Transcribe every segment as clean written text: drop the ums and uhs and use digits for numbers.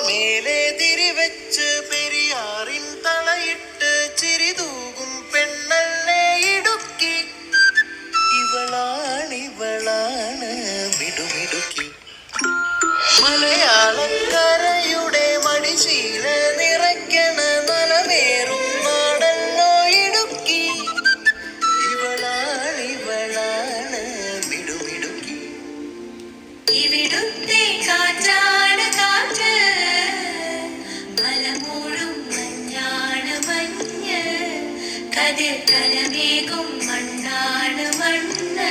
മലമേലെ തിരിവെച്ച് പെരിയാറിൻ തളയിട്ട് ചിരിതൂകും പെണ്ണല്ലേ ഇടുക്കി. ഇവളാണ് മിടുമിടുക്കി. മലയാളക്കരയുടെ മടിശീല നിറയ്ക്കണ നലവേറും നാടല്ലോ ഇടുക്കി. ഇവളാണ് മിടുമിടുക്കി. ഇവിടുത്തെ കാറ്റാണ് കാറ്റ്, മലമൂടും മഞ്ഞാണ് മഞ്ഞ്, കതിർ കലമേകും മണ്ണാണ് മണ്ണ്.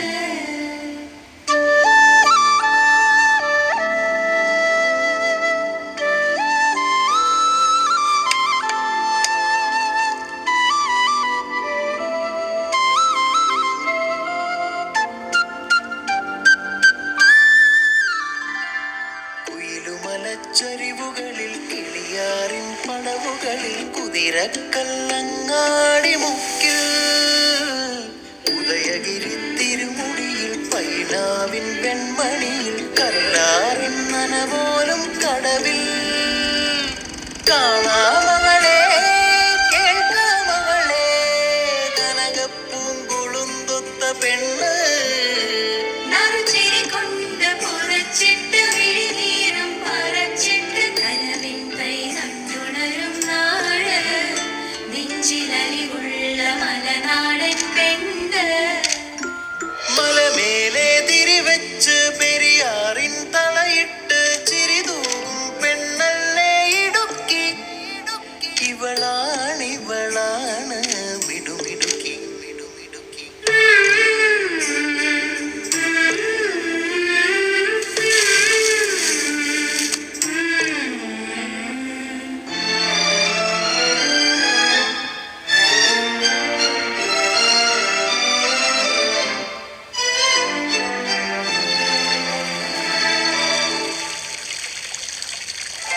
ചരിവുകളിൽ കിളിയാറിൻ പടവുകളിൽ കുതിരക്കല്ലങ്ങാടി മുക്കിൽ ഉദയഗിരി തിരുമുടിയിൽ പൈനാവിൻ വെൺമണിയിൽ കല്ലാറിൻ നനപോലും കടവിൽ കാണാമകളെ കേൾക്കാമകളെ കനകപ്പൂങ്കുളുന്തൊത്ത പെണ്ണ്. മലമേലെ തിരിവെച്ച് പെരിയാറിൻ തളയിട്ട് ചിരിതൂകും പെണ്ണല്ലേ ഇടുക്കി. ഇവളാണ് മിടുമിടുക്കി. മിടുമിടുക്കി.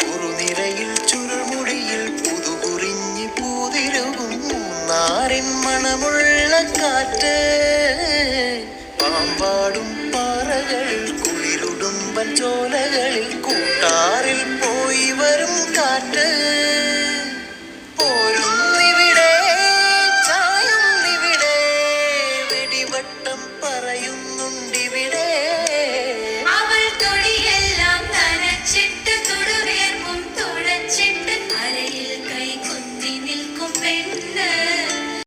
കുറുനിരയിൽ ചുരുൾമുടിയിൽ പുതുകുറിഞ്ഞി പൂതിരുകും മൂന്നാറിൻ മണമുള്ള കാറ്റ്, പാമ്പാടും പാറകളിൽ കുളിരുടുമ്പൻ ചോലകളിൽ കൂട്ടാറിൽ പോയി വരും കാറ്റ്.